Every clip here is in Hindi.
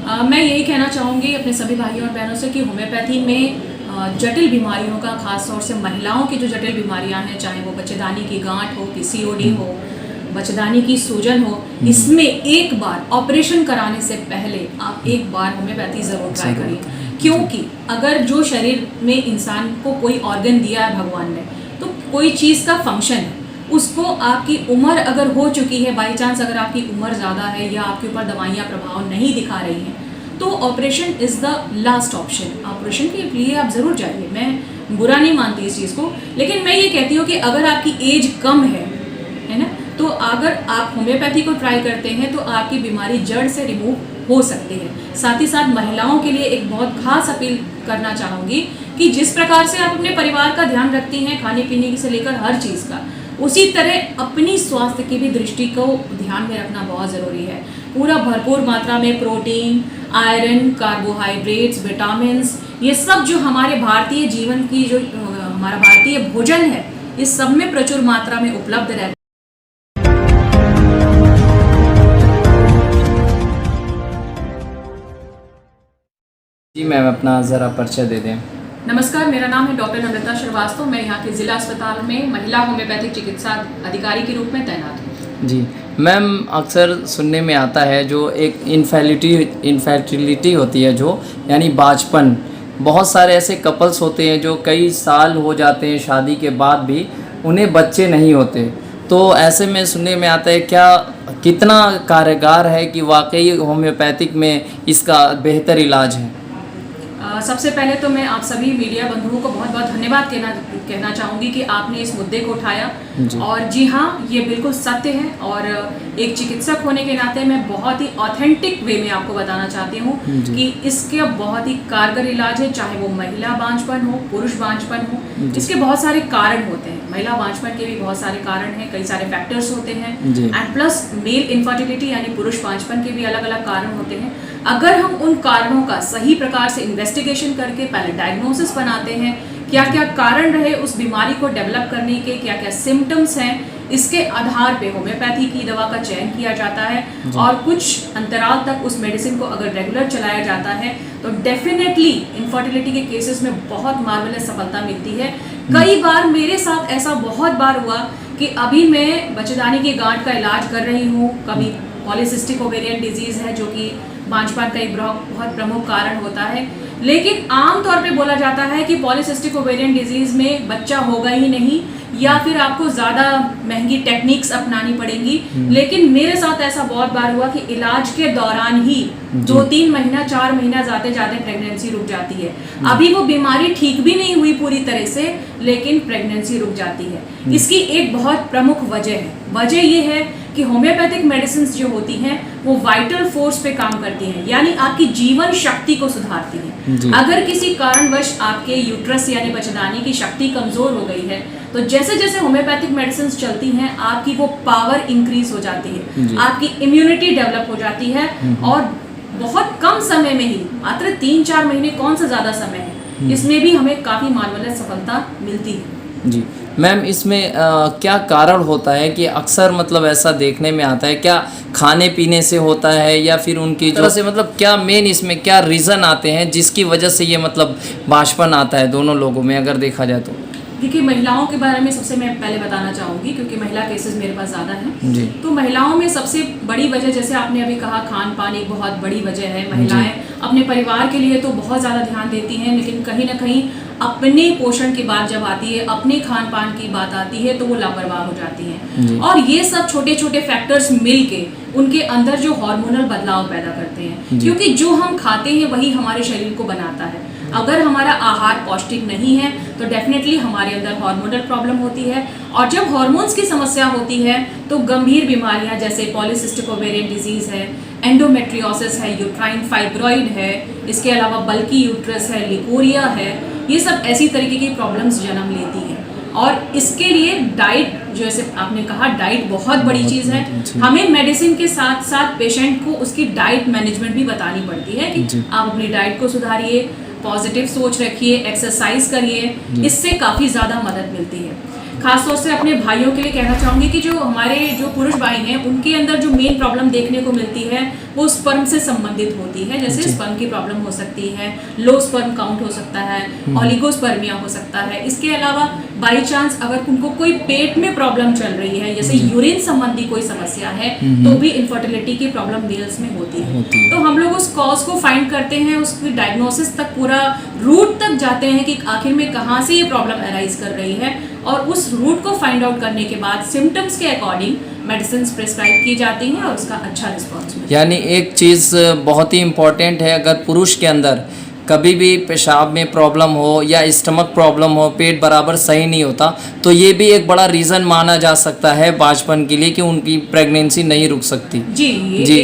मैं यही कहना चाहूँगी अपने सभी भाइयों और बहनों से कि होम्योपैथी में जटिल बीमारियों का, खास तौर से महिलाओं की जो जटिल बीमारियां हैं, चाहे वो बच्चेदानी की गांठ हो, पीसीओडी हो, बच्चेदानी की सूजन हो, इसमें एक बार ऑपरेशन कराने से पहले आप एक बार होम्योपैथी ज़रूर ट्राई करिए। क्योंकि अगर जो शरीर में इंसान को कोई ऑर्गन दिया है भगवान ने, तो कोई चीज़ का फंक्शन है, उसको आपकी उम्र अगर हो चुकी है, बाई चांस अगर आपकी उम्र ज़्यादा है या आपके ऊपर दवाइयाँ प्रभाव नहीं दिखा रही हैं, तो operation is the last option. Operation के लिए आप ज़रूर जाइए, मैं बुरा नहीं मानती इस चीज़ को, लेकिन मैं ये कहती हूँ कि अगर आपकी एज कम है ना, तो अगर आप होम्योपैथी को ट्राई करते हैं तो आपकी बीमारी जड़ से रिमूव हो सकती है। साथ ही साथ महिलाओं के लिए एक बहुत खास अपील करना चाहूँगी कि जिस प्रकार से आप अपने परिवार का ध्यान रखती हैं, खाने पीने से लेकर हर चीज़ का, उसी तरह अपनी स्वास्थ्य की भी दृष्टि को ध्यान में रखना बहुत ज़रूरी है। पूरा भरपूर मात्रा में प्रोटीन, आयरन, कार्बोहाइड्रेट्स, विटामिन्स, ये सब जो हमारे भारतीय जीवन की जो हमारा भारतीय भोजन है, इस सब में प्रचुर मात्रा में उपलब्ध रहता है। जी मैम, अपना ज़रा परिचय दे दें। नमस्कार, मेरा नाम है डॉक्टर नम्रता श्रीवास्तव। मैं यहाँ के ज़िला अस्पताल में महिला होम्योपैथिक चिकित्सा अधिकारी के रूप में तैनात हूँ। जी मैम, अक्सर सुनने में आता है जो एक इनफर्टिलिटी होती है, जो यानी बांझपन, बहुत सारे ऐसे कपल्स होते हैं जो कई साल हो जाते हैं शादी के बाद भी उन्हें बच्चे नहीं होते। तो ऐसे में सुनने में आता है, क्या कितना कारगर है कि वाकई होम्योपैथिक में इसका बेहतर इलाज है? सबसे पहले तो मैं आप सभी मीडिया बंधुओं को बहुत बहुत धन्यवाद कहना चाहूँगी कि आपने इस मुद्दे को उठाया। और जी हाँ, ये बिल्कुल सत्य है, और एक चिकित्सक होने के नाते मैं बहुत ही ऑथेंटिक वे में आपको बताना चाहती हूँ कि इसके बहुत ही कारगर इलाज है, चाहे वो महिला बांझपन हो, पुरुष बांझपन हो। इसके बहुत सारे कारण होते हैं, महिला बांझपन के भी बहुत सारे कारण हैं, कई सारे फैक्टर्स होते हैं, एंड प्लस मेल इनफर्टिलिटी यानी पुरुष बांझपन के भी अलग अलग कारण होते हैं। अगर हम उन कारणों का सही प्रकार से इन्वेस्टिगेशन करके पहले डायग्नोसिस बनाते हैं, क्या क्या कारण रहे उस बीमारी को डेवलप करने के, क्या क्या सिम्टम्स हैं, इसके आधार पे होम्योपैथी की दवा का चयन किया जाता है। और कुछ अंतराल तक उस मेडिसिन को अगर रेगुलर चलाया जाता है तो डेफिनेटली इनफर्टिलिटी के केसेस में बहुत मार्वेलस सफलता मिलती है। कई बार मेरे साथ ऐसा बहुत बार हुआ कि अभी मैं बच्चेदानी की गांठ का इलाज कर रही हूँ, कभी पॉलीसिस्टिक ओवेरियन डिजीज है जो कि बांझपन का एक बहुत प्रमुख कारण होता है, लेकिन आमतौर पे बोला जाता है कि पॉलीसिस्टिक ओवेरियन डिजीज में बच्चा होगा ही नहीं, या फिर आपको ज़्यादा महंगी टेक्निक्स अपनानी पड़ेंगी। लेकिन मेरे साथ ऐसा बहुत बार हुआ कि इलाज के दौरान ही 2-3 महीना 4 महीना जाते जाते प्रेगनेंसी रुक जाती है। अभी वो बीमारी ठीक भी नहीं हुई पूरी तरह से, लेकिन प्रेगनेंसी रुक जाती है। इसकी एक बहुत प्रमुख वजह है। वजह ये है कि होम्योपैथिक मेडिसिन जो होती हैं वो वाइटल फोर्स पे काम करती हैं, यानी आपकी जीवन शक्ति को सुधारती हैं। अगर किसी कारणवश आपके यूट्रस यानी बच्चेदानी की शक्ति कमजोर हो गई है, तो जैसे जैसे होम्योपैथिक मेडिसिन चलती हैं आपकी वो पावर इंक्रीज हो जाती है, आपकी इम्यूनिटी डेवलप हो जाती है, और बहुत कम समय में ही, मात्र 3-4 महीने, कौन सा ज़्यादा समय है, इसमें भी हमें काफ़ी मार्वेलस सफलता मिलती है। जी मैम, इसमें क्या कारण होता है कि अक्सर मतलब ऐसा देखने में आता है, क्या खाने पीने से होता है या फिर उनकी जो से मतलब क्या मेन इसमें क्या रीज़न आते हैं जिसकी वजह से ये मतलब बांझपन आता है दोनों लोगों में अगर देखा जाए तो? देखिए, महिलाओं के बारे में सबसे मैं पहले बताना चाहूँगी, क्योंकि महिला केसेस मेरे पास ज़्यादा हैं। जी। तो महिलाओं में सबसे बड़ी वजह, जैसे आपने अभी कहा, खान पान एक बहुत बड़ी वजह है। महिलाएं अपने परिवार के लिए तो बहुत ज़्यादा ध्यान देती हैं, लेकिन कहीं ना कहीं अपने पोषण की बात जब आती है, अपने खान पान की बात आती है, तो वो लापरवाह हो जाती हैं। और ये सब छोटे छोटे फैक्टर्स मिल के उनके अंदर जो हार्मोनल बदलाव पैदा करते हैं, क्योंकि जो हम खाते हैं वही हमारे शरीर को बनाता है। अगर हमारा आहार पौष्टिक नहीं है तो डेफिनेटली हमारे अंदर हार्मोनल प्रॉब्लम होती है, और जब हार्मोन्स की समस्या होती है तो गंभीर बीमारियां जैसे पॉलीसिस्टिक ओवेरियन डिजीज़ है, एंडोमेट्रियोसिस है, यूट्राइन फाइब्रॉइड है, इसके अलावा बल्की यूट्रस है, लिकोरिया है, ये सब ऐसी तरीके की प्रॉब्लम्स जन्म लेती हैं। और इसके लिए डाइट, जैसे आपने कहा, डाइट बहुत बड़ी चीज़ है। हमें मेडिसिन के साथ साथ पेशेंट को उसकी डाइट मैनेजमेंट भी बतानी पड़ती है कि आप अपनी डाइट को सुधारिए, पॉजिटिव सोच रखिए, एक्सरसाइज करिए, इससे काफ़ी ज़्यादा मदद मिलती है। खासतौर से अपने भाइयों के लिए कहना चाहूँगी कि जो हमारे जो पुरुष भाई हैं उनके अंदर जो मेन प्रॉब्लम देखने को मिलती है वो स्पर्म से संबंधित होती है। जैसे स्पर्म की प्रॉब्लम हो सकती है, लो स्पर्म काउंट हो सकता है, ऑलिगोस्पर्मिया हो सकता है। इसके अलावा बाई चांस अगर उनको कोई पेट में प्रॉब्लम चल रही है, जैसे यूरिन संबंधी कोई समस्या है, तो भी इनफर्टिलिटी की प्रॉब्लम मेल्स में होती है। तो हम लोग उस कॉज को फाइंड करते हैं, उसकी डायग्नोसिस तक पूरा रूट तक जाते हैं कि आखिर में कहाँ से ये प्रॉब्लम अराइज कर रही है, और उस रूट को फाइंड आउट करने के बाद सिम्टम्स के अकॉर्डिंग मेडिसिन प्रिस्क्राइब की जाती हैं और उसका अच्छा रिस्पॉन्स मिलता है। यानी एक चीज़ बहुत ही इम्पॉर्टेंट है, अगर पुरुष के अंदर कभी भी पेशाब में प्रॉब्लम हो या स्टमक प्रॉब्लम हो, पेट बराबर सही नहीं होता, तो ये भी एक बड़ा रीज़न माना जा सकता है बांझपन के लिए कि उनकी प्रेगनेंसी नहीं रुक सकती। जी,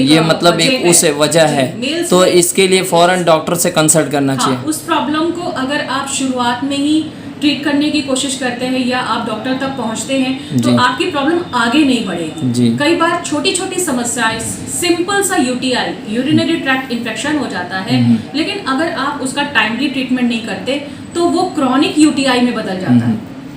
ये मतलब एक उस वजह है, तो इसके लिए फ़ौरन डॉक्टर से कंसल्ट करना चाहिए। उस प्रॉब्लम को अगर आप शुरुआत में ही ट्रीट करने की कोशिश करते हैं या आप डॉक्टर तक पहुंचते हैं तो आपकी प्रॉब्लम आगे नहीं बढ़ेगी। कई बार छोटी छोटी समस्याएं, सिंपल सा यूटीआई, यूरिनरी ट्रैक्ट इन्फेक्शन हो जाता है, लेकिन अगर आप उसका टाइमली ट्रीटमेंट नहीं करते तो वो क्रॉनिक यूटीआई में बदल जाता है,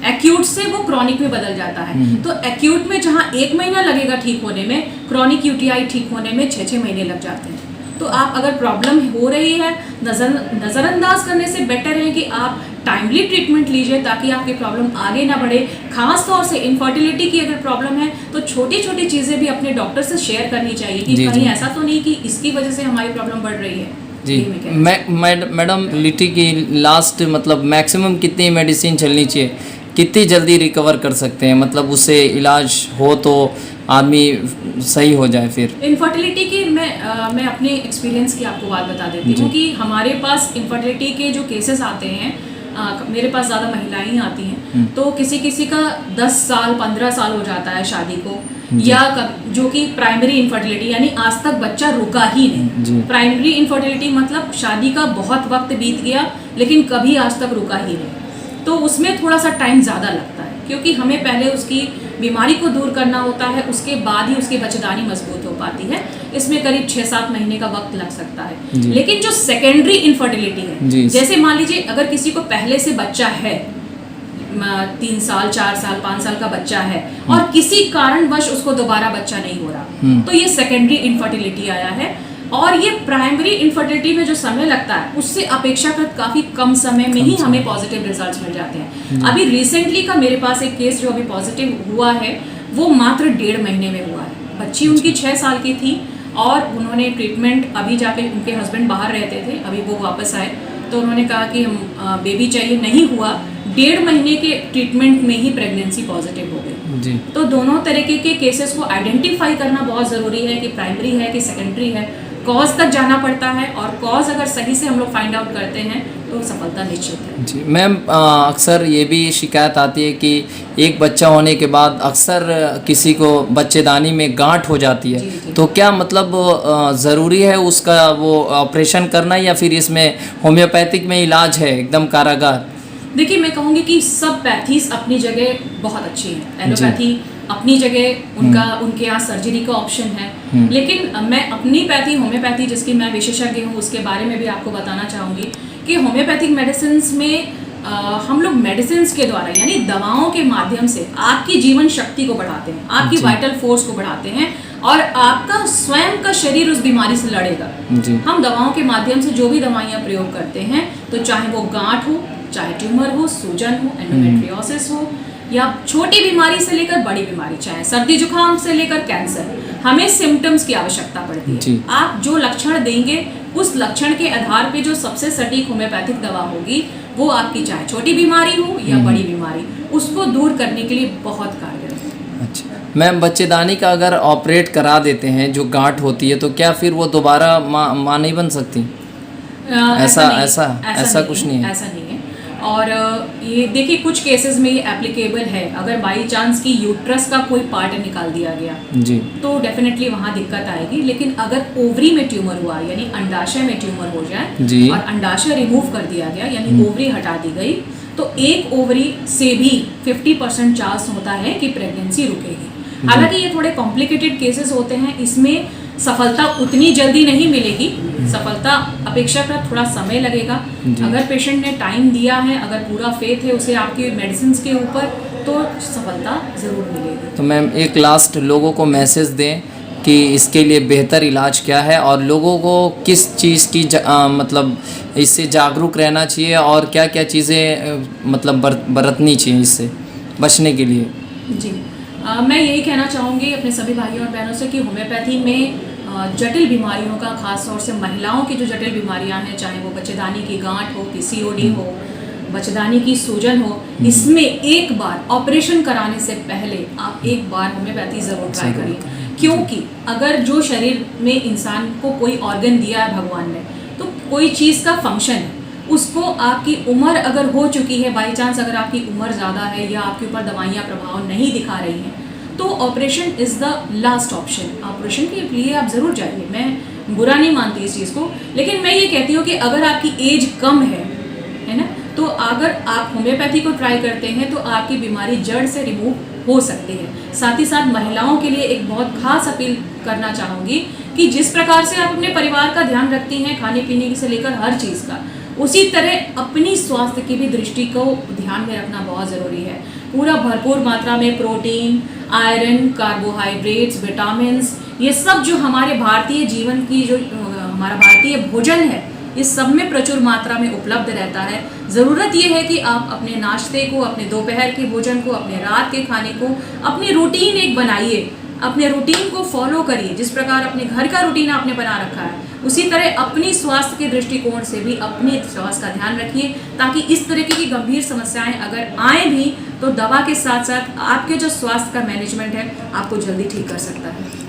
एक्यूट से वो क्रॉनिक में बदल जाता है। तो एक्यूट में जहां 1 महीना लगेगा ठीक होने में, क्रॉनिक यूटीआई ठीक होने में 6-6 महीने लग जाते हैं। तो आप अगर प्रॉब्लम हो रही है, नज़रअंदाज करने से बेटर है कि आप टाइमली ट्रीटमेंट लीजिए ताकि आपकी प्रॉब्लम आगे ना बढ़े। खास तौर से इनफर्टिलिटी की अगर प्रॉब्लम है तो छोटी छोटी चीज़ें भी अपने डॉक्टर से शेयर करनी चाहिए कि कहीं ऐसा तो नहीं कि इसकी वजह से हमारी प्रॉब्लम बढ़ रही है। जी मैडम, लिटी की लास्ट मतलब मैक्सिमम कितनी मेडिसिन चलनी चाहिए, कितनी जल्दी रिकवर कर सकते हैं, मतलब उससे इलाज हो तो आदमी सही हो जाए? फिर इनफर्टिलिटी की मैं अपने एक्सपीरियंस की आपको बात बता देती हूँ कि हमारे पास इनफर्टिलिटी के जो केसेस आते हैं, मेरे पास ज़्यादा महिलाएं आती हैं, तो किसी का 10 साल 15 साल हो जाता है शादी को, या जो कि प्राइमरी इनफर्टिलिटी यानी आज तक बच्चा रुका ही नहीं। प्राइमरी इनफर्टिलिटी मतलब शादी का बहुत वक्त बीत गया लेकिन कभी आज तक रुका ही नहीं, तो उसमें थोड़ा सा टाइम ज़्यादा लगता है क्योंकि हमें पहले उसकी बीमारी को दूर करना होता है, उसके बाद ही उसकी बच्चेदानी मजबूत हो पाती है। इसमें करीब 6-7 महीने का वक्त लग सकता है। लेकिन जो सेकेंडरी इनफर्टिलिटी है, जैसे मान लीजिए अगर किसी को पहले से बच्चा है, 3 साल 4 साल 5 साल का बच्चा है और किसी कारणवश उसको दोबारा बच्चा नहीं हो रहा, तो ये सेकेंडरी इनफर्टिलिटी आया है। और ये प्राइमरी इनफर्टिलिटी में जो समय लगता है उससे अपेक्षाकृत काफ़ी कम समय में ही हमें पॉजिटिव रिजल्ट्स मिल जाते हैं। अभी रिसेंटली का मेरे पास एक केस जो अभी पॉजिटिव हुआ है वो मात्र 1.5 महीने में हुआ है। बच्ची उनकी 6 साल की थी और उन्होंने ट्रीटमेंट, अभी जाके उनके हस्बैंड बाहर रहते थे, अभी वो वापस आए तो उन्होंने कहा कि हम बेबी चाहिए, नहीं हुआ, 1.5 महीने के ट्रीटमेंट में ही प्रेगनेंसी पॉजिटिव हो गई। तो दोनों तरीके के केसेस को आइडेंटिफाई करना बहुत ज़रूरी है कि प्राइमरी है कि सेकेंडरी है। कॉज तक जाना पड़ता है और कॉज अगर सही से हम लोग फाइंड आउट करते हैं तो सफलता निश्चित है। जी मैम, अक्सर ये भी शिकायत आती है कि एक बच्चा होने के बाद अक्सर किसी को बच्चेदानी में गांठ हो जाती है। जी। तो क्या मतलब ज़रूरी है उसका वो ऑपरेशन करना या फिर इसमें होम्योपैथिक में इलाज है एकदम कारागार? देखिए, मैं कहूँगी कि सब पैथीज अपनी जगह बहुत अच्छी हैं। एलोपैथी अपनी जगह उनके यहाँ सर्जरी का ऑप्शन है, लेकिन मैं अपनी होम्योपैथी जिसकी मैं विशेषज्ञ हूँ उसके बारे में भी आपको बताना चाहूँगी कि होम्योपैथिक मेडिसिन में हम लोग मेडिसिन के द्वारा यानी दवाओं के माध्यम से आपकी जीवन शक्ति को बढ़ाते हैं, आपकी वाइटल फोर्स को बढ़ाते हैं और आपका स्वयं का शरीर उस बीमारी से लड़ेगा। हम दवाओं के माध्यम से जो भी दवाइयाँ प्रयोग करते हैं, तो चाहे वो गांठ हो, चाहे ट्यूमर हो, सूजन हो, एंडोमेट्रियोसिस हो, या छोटी बीमारी से लेकर बड़ी बीमारी, चाहे सर्दी जुकाम से लेकर कैंसर, हमें सिम्टम्स की आवश्यकता पड़ती है। आप जो लक्षण देंगे उस लक्षण के आधार पे जो सबसे सटीक होम्योपैथिक दवा होगी वो आपकी चाहे छोटी बीमारी हो या बड़ी बीमारी, उसको दूर करने के लिए बहुत कारगर है। अच्छा मैम, बच्चेदानी का अगर ऑपरेट करा देते हैं जो गांठ होती है, तो क्या फिर वो दोबारा माँ नहीं बन सकती? ऐसा कुछ नहीं है। ऐसा नहीं है। और ये देखिए, कुछ केसेस में ये एप्लीकेबल है। अगर बाई चांस की यूट्रस का कोई पार्ट निकाल दिया गया जी, तो डेफिनेटली वहाँ दिक्कत आएगी। लेकिन अगर ओवरी में ट्यूमर हुआ यानी अंडाशय में ट्यूमर हो जाए जी, और अंडाशय रिमूव कर दिया गया यानी ओवरी हटा दी गई, तो एक ओवरी से भी 50% चांस होता है कि प्रेगनेंसी रुकेगी। हालांकि ये थोड़े कॉम्प्लिकेटेड केसेस होते हैं, इसमें सफलता उतनी जल्दी नहीं मिलेगी, सफलता अपेक्षाकृत थोड़ा समय लगेगा। अगर पेशेंट ने टाइम दिया है, अगर पूरा फेथ है उसे आपकी मेडिसिन के ऊपर, तो सफलता ज़रूर मिलेगी। तो मैम एक लास्ट लोगों को मैसेज दें कि इसके लिए बेहतर इलाज क्या है और लोगों को किस चीज़ की मतलब इससे जागरूक रहना चाहिए और क्या क्या चीज़ें मतलब बरतनी चाहिए इससे बचने के लिए। जी मैं यही कहना चाहूँगी अपने सभी भाइयों और बहनों से कि होम्योपैथी में जटिल बीमारियों का, खास तौर से महिलाओं की जो जटिल बीमारियां हैं, चाहे वो बच्चेदानी की गांठ हो, पीसीओडी हो, बच्चेदानी की सूजन हो, इसमें एक बार ऑपरेशन कराने से पहले आप एक बार होम्योपैथी ज़रूर ट्राई करिए। क्योंकि अगर जो शरीर में इंसान को कोई ऑर्गन दिया है भगवान ने, तो कोई चीज़ का फंक्शन है, उसको आपकी उम्र अगर हो चुकी है, बाई चांस अगर आपकी उम्र ज़्यादा है या आपके ऊपर दवाइयाँ प्रभाव नहीं दिखा रही हैं, तो operation is the last option. Operation के लिए आप ज़रूर जाइए, मैं बुरा नहीं मानती इस चीज़ को, लेकिन मैं ये कहती हूँ कि अगर आपकी एज कम है ना, तो अगर आप होम्योपैथी को ट्राई करते हैं तो आपकी बीमारी जड़ से रिमूव हो सकती है। साथ ही साथ महिलाओं के लिए एक बहुत खास अपील करना चाहूँगी कि जिस प्रकार से आप अपने परिवार का ध्यान रखती हैं, खाने पीने से लेकर हर चीज़ का, उसी तरह अपनी स्वास्थ्य की भी दृष्टि को ध्यान में रखना बहुत ज़रूरी है। पूरा भरपूर मात्रा में प्रोटीन, आयरन, कार्बोहाइड्रेट्स, विटामिन्स, ये सब जो हमारे भारतीय जीवन की जो हमारा भारतीय भोजन है, इस सब में प्रचुर मात्रा में उपलब्ध रहता है। ज़रूरत ये है कि आप अपने नाश्ते को, अपने दोपहर के भोजन को, अपने रात के खाने को, अपनी रूटीन एक बनाइए, अपने रूटीन को फॉलो करिए। जिस प्रकार अपने घर का रूटीन आपने बना रखा है, उसी तरह अपनी स्वास्थ्य के दृष्टिकोण से भी अपने स्वास्थ्य का ध्यान रखिए, ताकि इस तरीके की गंभीर समस्याएं अगर आए भी तो दवा के साथ साथ आपके जो स्वास्थ्य का मैनेजमेंट है आपको जल्दी ठीक कर सकता है।